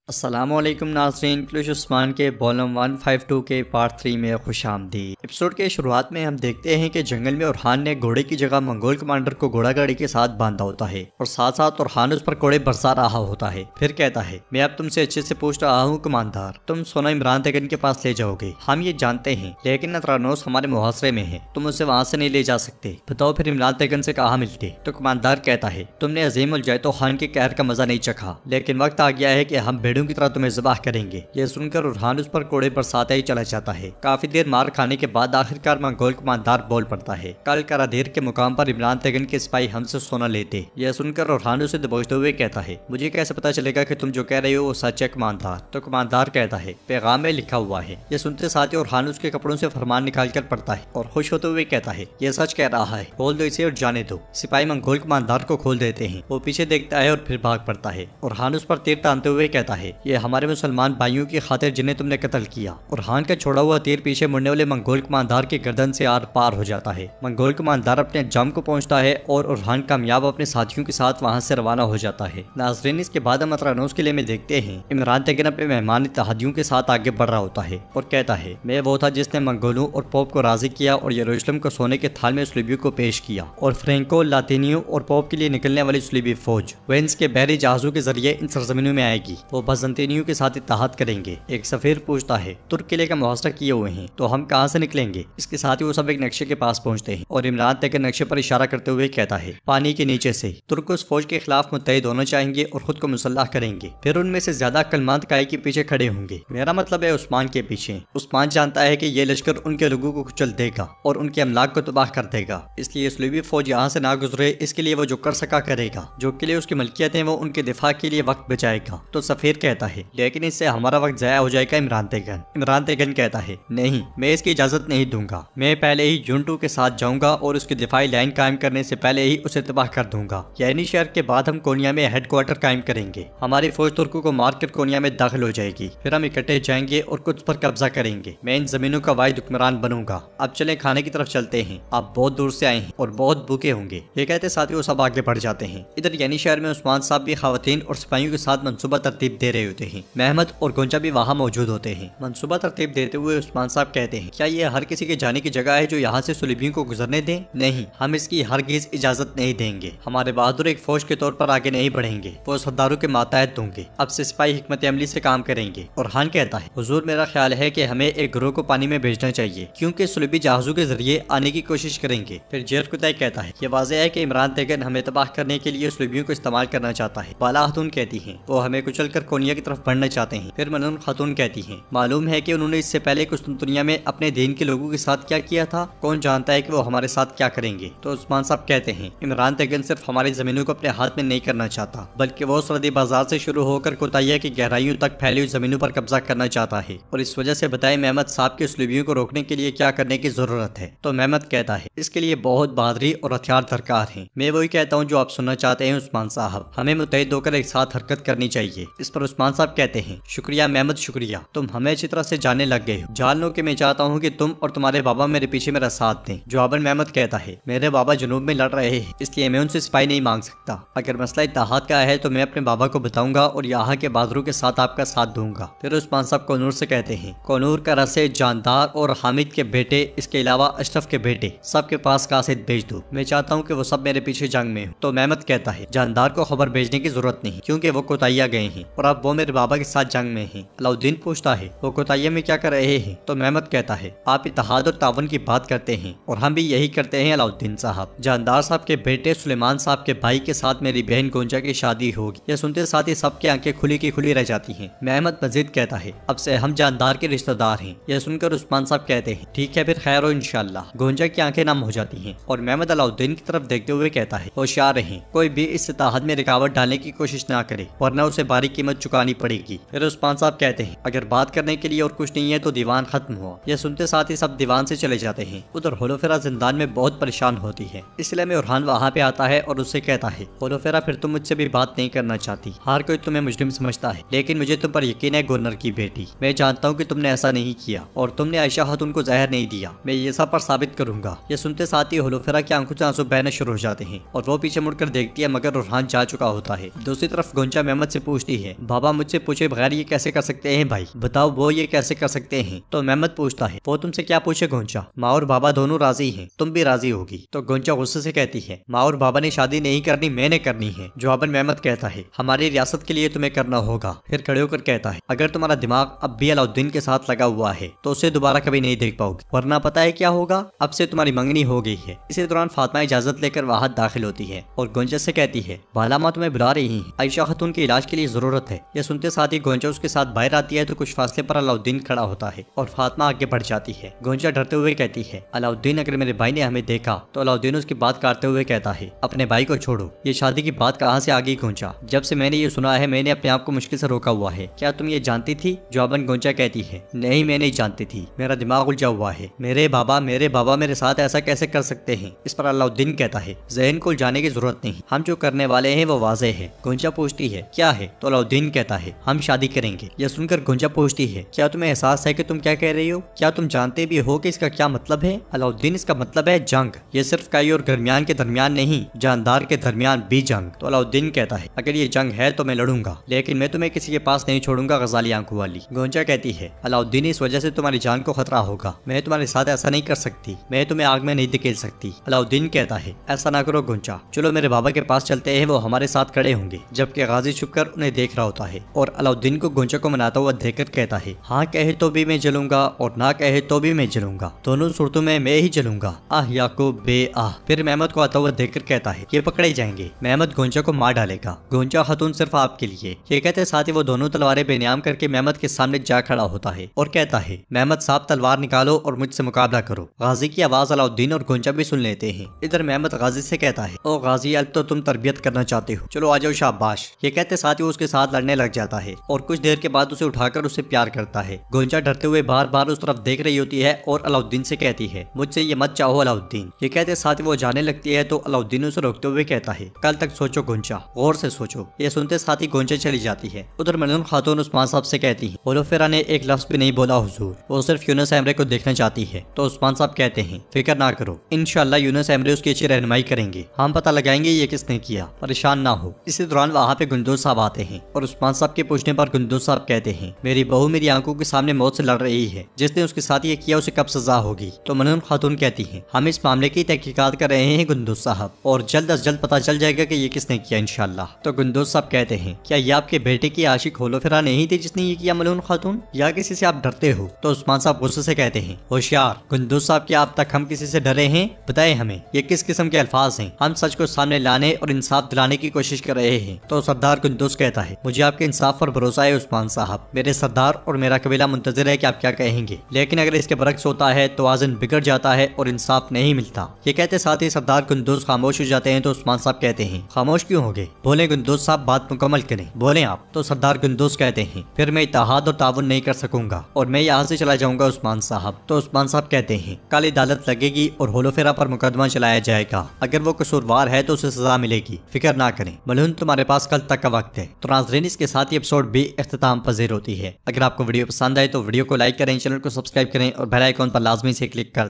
अस्सलामुअलैकुम नाज़रीन, इंग्लिश उस्मान के वॉल्यूम 152 के पार्ट 3 में खुशामदीद। एपिसोड के शुरुआत में हम देखते हैं कि जंगल में उरहान ने घोड़े की जगह मंगोल कमांडर को घोड़ा गाड़ी के साथ बांधा होता है और साथ साथ उरहान उस पर घोड़े बरसा रहा होता है। फिर कहता है, मैं अब तुमसे अच्छे से पूछ रहा हूँ कमांडर, तुम सोना इमरान तेगन के पास ले जाओगे, हम ये जानते हैं, लेकिन अतरानोस हमारे मुहासरे में है, तुम उसे वहाँ से नहीं ले जा सकते, बताओ फिर इमरान तेगन से कहाँ मिलते। तो कमांडर कहता है, तुमने अजीम उल जैतो खान के कहर का मजा नहीं चखा, लेकिन वक्त आ गया है कि हम भेड़ों की तरह तुम्हें ज़बाह करेंगे। यह सुनकर उरहान उस पर कोड़े बरसाता ही चला जाता है। काफी देर मार खाने के बाद आखिरकार मंगोल कमांडर बोल पड़ता है, कल कराधीर के मुकाम पर इमरान तेगन के सिपाही हमसे सोना लेते। यह सुनकर उरहान उसे दबोचते हुए कहता है, मुझे कैसे पता चलेगा कि तुम जो कह रहे हो वो सच है कमांडर। तो कमांडर कहता है, पैगाम में लिखा हुआ है। यह सुनते साथ ही उरहान उसके कपड़ों से फरमान निकाल कर पढ़ता है और खुश होते हुए कहता है, यह सच कह रहा है, खोल दो इसे और जाने दो। सिपाही मंगोल कमांडर को खोल देते हैं। वो पीछे देखता है और फिर भाग पड़ता है। उरहान उस पर तीर तानते हुए कहता है, यह हमारे मुसलमान भाइयों की खातिर जिन्हें तुमने कत्ल किया। उरहान का छोड़ा हुआ तीर पीछे मुड़ने वाले मंगोल कमांडर की गर्दन से आर पार हो जाता है। मंगोल कमांडर अपने अंजाम को पहुंचता है और उरहान कामयाब अपने साथियों के साथ वहां से रवाना हो जाता है। नाज़रीन, इसके बाद हम अतरानोस किले में देखते हैं इमरान तेगन अपने मेहमान इत्तेहादियों के साथ आगे बढ़ रहा होता है और कहता है, मैं वो था जिसने मंगोलों और पोप को राजी किया और यरूशलेम को सोने के थाल में सलीबियों को पेश किया और फ्रेंको लातीनियों और पोप के लिए निकलने वाली सलीबी फौज वेंस के बहरी जहाजों के जरिए इन सरजमीनों में आएगी। वो बजंतीनियों के साथ इत्तेहाद करेंगे। एक सफीर पूछता है, तुर्क किले का मुहासरा किए हुए हैं तो हम कहाँ से निकलेंगे। इसके साथ ही वो सब एक नक्शे के पास पहुंचते हैं और इमरान तेगन नक्शे पर इशारा करते हुए कहता है, पानी के नीचे से तुर्क उस फौज के खिलाफ मुत्तहिद होना चाहेंगे और खुद को मुसल्लह करेंगे। फिर उनमें से ज्यादा अक्लमंद काय के पीछे खड़े होंगे। मेरा मतलब है उस्मान के पीछे। उस्मान जानता है कि ये लश्कर उनके लोगों को कुचल देगा और उनके अमलाक को तबाह कर देगा, इसलिए सलीबी फौज यहाँ से ना गुजरे, इसके लिए वो जो कर सका करेगा। जो किले उसकी मलकियत है वो उनके दिफा के लिए वक्त बचाएगा। तो सफीर कहता है, लेकिन इससे हमारा वक्त जाया हो जाएगा इमरान तेगन। इमरान तेगन कहता है, नहीं, मैं इसकी इजाजत नहीं दूंगा। मैं पहले ही यूनिटों के साथ जाऊंगा और उसकी दिफाई लाइन कायम करने से पहले ही उसे तबाह कर दूंगा। यानी शहर के बाद हम कोनिया में हेडक्वार्टर कायम करेंगे। हमारी फौज तुर्कों को मार कर कोनिया में दाखिल हो जाएगी। फिर हम इकट्ठे जाएंगे और कुछ पर कब्जा करेंगे। मैं इन जमीनों का वाहिद हुक्मरान बनूंगा। अब चले खाने की तरफ चलते हैं। आप बहुत दूर से आए हैं और बहुत भूखे होंगे। ये कहते साथ ही वो सब आगे बढ़ जाते हैं। इधर यानी शहर में उस्मान साहब भी खवातीन और सिपाहियों के साथ मंसूबा तरतीब दे रहे होते हैं। महमद और गोंजा भी वहाँ मौजूद होते हैं। मंसूबा तरतीब देते हुए उस्मान साहब कहते हैं, क्या ये हर किसी के जाने की जगह है जो यहाँ से सलीबियों को गुजरने दें? नहीं, हम इसकी हरगिज इजाजत नहीं देंगे। हमारे बहादुर एक फौज के तौर पर आगे नहीं बढ़ेंगे, वो सरदारों के मातहत होंगे। अब से सिपाही हिकमत अमली से काम करेंगे। और खान कहता है, हुजूर मेरा ख्याल है कि हमें एक गिरोह को पानी में भेजना चाहिए, क्योंकि सलीबी जहाजों के जरिए आने की कोशिश करेंगे। फिर जेर कुतै कहता है, ये वाज़ेह है कि इमरान तेगन हमें तबाह करने के लिए सलीबियों को इस्तेमाल करना चाहता है। बाला खातून कहती है, वो हमें कुचल कर कोनिया की तरफ बढ़ना चाहते हैं। फिर मनून खातून कहती है, मालूम है कि उन्होंने इससे पहले कुस्तुनतुनिया में अपने दीन के लोगों के साथ क्या किया था, कौन जानता है कि वो हमारे साथ क्या करेंगे। तो उस्मान साहब कहते हैं, इमरान तेगन सिर्फ हमारी जमीनों को अपने हाथ में नहीं करना चाहता, बल्कि वो सरहदी बाजार से शुरू होकर कोताया की गहराइयों तक फैली हुई जमीनों पर कब्जा करना चाहता है। और इस वजह से बताए महमद साहब के सलीबियों को रोकने के लिए क्या करने की जरूरत है। तो महमद कहता है, इसके लिए बहुत बहादुरी और हथियार दरकार है। मैं वही कहता हूँ जो आप सुनना चाहते हैं उस्मान साहब, हमें मुत्तहिद होकर एक साथ हरकत करनी चाहिए। इस पर उस्मान साहब कहते हैं, शुक्रिया महमद, शुक्रिया, तुम हमें अच्छी तरह से जानने लग गए हो। जान लो कि मैं चाहता हूँ कि तुम और तुम्हारे बाबा मेरे पीछे मेरा साथ दें। जवाबन महमद कहता है, मेरे बाबा जुनूब में लड़ रहे हैं, इसलिए मैं उनसे सिपाही नहीं मांग सकता। अगर मसला इत्तेहाद का है तो मैं अपने बाबा को बताऊंगा और यहाँ के बहादुरों के साथ आपका साथ दूंगा। फिर उस्मान साहब कोनूर से कहते हैं, कोनूर का रसे जानदार और हामिद के बेटे, इसके अलावा अशरफ के बेटे, सबके पास कासिद भेज दो। मैं चाहता हूँ कि वो सब मेरे पीछे जंग में हो। तो महमद कहता है, जानदार को खबर भेजने की जरूरत नहीं, क्योंकि वो कोताया गए हैं और अब वो मेरे बाबा के साथ जंग में हैं। अलाउद्दीन पूछता है, वो कोताया में क्या कर रहे हैं? तो महमद कहता है, आप इत्तेहाद और तावन की बात करते हैं और हम भी यही करते हैं अलाउद्दीन साहब। जानदार साहब के बेटे सुलेमान साहब के भाई के साथ मेरी बहन गोंजा की शादी होगी। यह सुनते साथ ही सबकी आंखें खुली की खुली रह जाती हैं। महमद मजीद कहता है, अब से हम जानदार के रिश्तेदार हैं। यह सुनकर उस्मान साहब कहते हैं, ठीक है, फिर खैर हो इंशाल्लाह। गोंजा की आंखें नम हो जाती हैं और महमद अलाउद्दीन की तरफ देखते हुए कहता है, होशियार रहें, कोई भी इस इत्तेहाद में रुकावट डालने की कोशिश न करे, वरना उसे भारी कीमत चुकानी पड़ेगी। फिर उस्मान साहब कहते हैं, अगर बात करने के लिए और कुछ नहीं है तो दीवान खत्म हुआ। यह सुनते साथ ही सब दीवान से चले जाते हैं। उधर होलोफेरा जिंदान में बहुत परेशान होती है, इसलिए में उरहान वहाँ पे आता है और उससे कहता है, होलोफेरा फिर तुम मुझसे भी बात नहीं करना चाहती। हर कोई तुम्हें मुजरिम समझता है, लेकिन मुझे तुम पर यकीन है गवर्नर की बेटी। मैं जानता हूँ कि तुमने ऐसा नहीं किया और तुमने आयशा खातून को जहर नहीं दिया। मैं ये सब पर साबित करूंगा। यह सुनते साथ ही होलोफेरा की आंखों से आंसू बहने शुरू हो जाते हैं और वो पीछे मुड़कर देखती है, मगर उरहान जा चुका होता है। दूसरी तरफ गोंजा महमद से पूछती है, बाबा मुझसे पूछे बगैर ये कैसे कर सकते हैं भाई, बताओ वो ये कैसे कर सकते हैं। तो मेहमद पूछता है वो तुमसे क्या पूछे गोंचा, माँ और बाबा दोनों राजी हैं, तुम भी राजी होगी। तो गोंचा गुस्से से कहती है माँ और बाबा ने शादी नहीं करनी, मैंने करनी है। जवाबन मेहमद कहता है हमारी रियासत के लिए तुम्हें करना होगा। फिर खड़े होकर कहता है अगर तुम्हारा दिमाग अब भी अलाउद्दीन के साथ लगा हुआ है तो उसे दोबारा कभी नहीं देख पाओगे, वरना पता है क्या होगा, अब से तुम्हारी मंगनी हो गई है। इसी दौरान फातिमा इजाजत लेकर वहां दाखिल होती है और गोंचा से कहती है बाला माँ तुम्हें बुला रही है, आयशा खातून के इलाज के लिए जरूरत है। यह सुनते साथ ही गोंचा उसके साथ बाहर आती है तो कुछ फासले पर अलाउद्दीन खड़ा होता है और फातिमा आगे बढ़ जाती है। गोंचा डरते हुए कहती है अलाउद्दीन अगर मेरे भाई ने हमें देखा तो। अलाउद्दीन उसकी बात काटते हुए कहता है अपने भाई को छोड़ो, ये शादी की बात कहाँ से आ गई गोंचा, जब से मैंने ये सुना है मैंने अपने आप को मुश्किल से रोका हुआ है, क्या तुम ये जानती थी। जवाबन गोंचा कहती है नहीं मैं नहीं जानती थी, मेरा दिमाग उलझा हुआ है, मेरे बाबा मेरे साथ ऐसा कैसे कर सकते हैं। इस पर अलाउद्दीन कहता है जहन को उलझाने की जरूरत नहीं, हम जो करने वाले हैं वो वाज़ेह है। गोंचा पूछती है क्या है, तो अलाउद्दीन कहता है हम शादी करेंगे। यह सुनकर गोंचा पूछती है क्या तुम्हें एहसास है कि तुम क्या कह रही हो, क्या तुम जानते भी हो कि इसका क्या मतलब है। अलाउद्दीन इसका मतलब है जंग, ये सिर्फ काई और दरमियान के दरमियान नहीं, जानदार के दरमियान भी जंग। तो अलाउद्दीन कहता है अगर ये जंग है तो मैं लड़ूंगा, लेकिन मैं तुम्हें किसी के पास नहीं छोड़ूंगा गजाली आंखों वाली। गोंचा कहती है अलाउद्दीन इस वजह से तुम्हारी जान को खतरा होगा, मैं तुम्हारे साथ ऐसा नहीं कर सकती, मैं तुम्हें आग में नहीं धकेल सकती। अलाउद्दीन कहता है ऐसा ना करो गोंचा, चलो मेरे बाबा के पास चलते हैं, वो हमारे साथ खड़े होंगे। जबकि गाजी छुपकर उन्हें देख रहा होता है और अलाउद्दीन को गोंचा को मनाता हुआ देखकर कहता है हाँ कहे तो भी मैं जलूंगा और ना कहे तो भी मैं जलूंगा, दोनों सूरतों में मैं ही जलूंगा। आह याकूब बे आह। फिर मेहमद को आता हुआ देखकर कहता है ये पकड़े जाएंगे, मेहमद गोंचा को मार डालेगा, गोंचा खातून सिर्फ आपके लिए। ये कहते साथ ही वो दोनों तलवारें बेनियाम करके मेहमद के सामने जा खड़ा होता है और कहता है मेहमद साहब तलवार निकालो और मुझसे मुकाबला करो। गाजी की आवाज अलाउद्दीन और गोंचा भी सुन लेते हैं। इधर मेहमद गाजी से कहता है ओ गाजी अब तो तुम तरबियत करना चाहते हो, चलो आ जाओ शाबाश। ये कहते साथ ही वो उसके साथ लड़ने लग जाता है और कुछ देर के बाद उसे उठाकर उससे प्यार करता है। गोंचा डरते हुए बार बार उस तरफ देख रही होती है और अलाउद्दीन से कहती है मुझसे ये मत चाहो अलाउद्दीन। ये कहते साथ ही वो जाने लगती है तो अलाउद्दीन उसे रोकते हुए कहता है कल तक सोचो गोंचा, गौर से सोचो। ये सुनते साथ ही गोंचा चली जाती है। उधर मलून खातून उस्मान साहब से कहती है होलोफेरा ने एक लफ्ज भी नहीं बोला हुजूर, वो सिर्फ यूनुस एमरे को देखना चाहती है। तो उस्मान साहब कहते हैं फिक्र ना करो, इंशाल्लाह यूनुस एमरे उसकी अच्छी रहनुमाई करेंगे, हम पता लगाएंगे ये किसने किया, परेशान ना हो। इसी दौरान वहाँ पे गुंदोज साहब आते हैं और उस्मान साहब के पूछने पर गुंदोज साहब कहते हैं मेरी बहू मेरी आंखों के सामने मौत से लड़ रही है, जिसने उसके साथ ये किया उसे कब सजा होगी। तो मनून खातून कहती है हम इस मामले की तहकीकात कर रहे हैं गुंदोज साहब और जल्द अज जल्द पता चल जाएगा कि ये किसने किया इंशाल्लाह। तो गुंदोज साहब कहते हैं क्या ये आपके बेटे की आशिक होलोफेरा नहीं थी जिसने ये किया मलून खातून, या किसी से आप डरते हो। तो उस्मान साहब गुस्से से कहते हैं होशियार गुंदोज साहब क्या अब तक हम किसी से डरे हैं, बताए हमें ये किस किस्म के अल्फाज हैं, हम सच को सामने लाने और इंसाफ दिलाने की कोशिश कर रहे हैं। तो सरदार गुंदोज कहता है मुझे आपके इंसाफ पर भरोसा है उस्मान साहब, मेरे सरदार और मेरा कबीला मुंतजिर है कि आप क्या कहेंगे, लेकिन अगर इसके बरक्स होता है तो वाजन बिगड़ जाता है और इंसाफ नहीं मिलता। ये कहते साथ ही सरदार गुंदोज खामोश हो जाते हैं। तो उस्मान साहब कहते हैं खामोश क्यों हो गए, बोले गुंदोज साहब बात मुकम्मल करें, बोले आप। तो सरदार गुंदोज कहते हैं फिर मैं इत्तेहाद और ताउन नहीं कर सकूंगा और मैं यहाँ से चला जाऊंगा उस्मान साहब। तो उस्मान साहब कहते हैं कल अदालत लगेगी और होलोफेरा पर मुकदमा चलाया जाएगा, अगर वो कसूरवार है तो उसे सजा मिलेगी, फिक्र ना करें मलून, तुम्हारे पास कल तक का वक्त है। तो नाज़रीन इसके साथ ही एपिसोड भी इख्तिताम पजीर होती है। अगर आपको वीडियो पसंद आए तो वीडियो को लाइक करें, चैनल को सब्सक्राइब करें और बेल आइकॉन पर लाजमी से क्लिक कर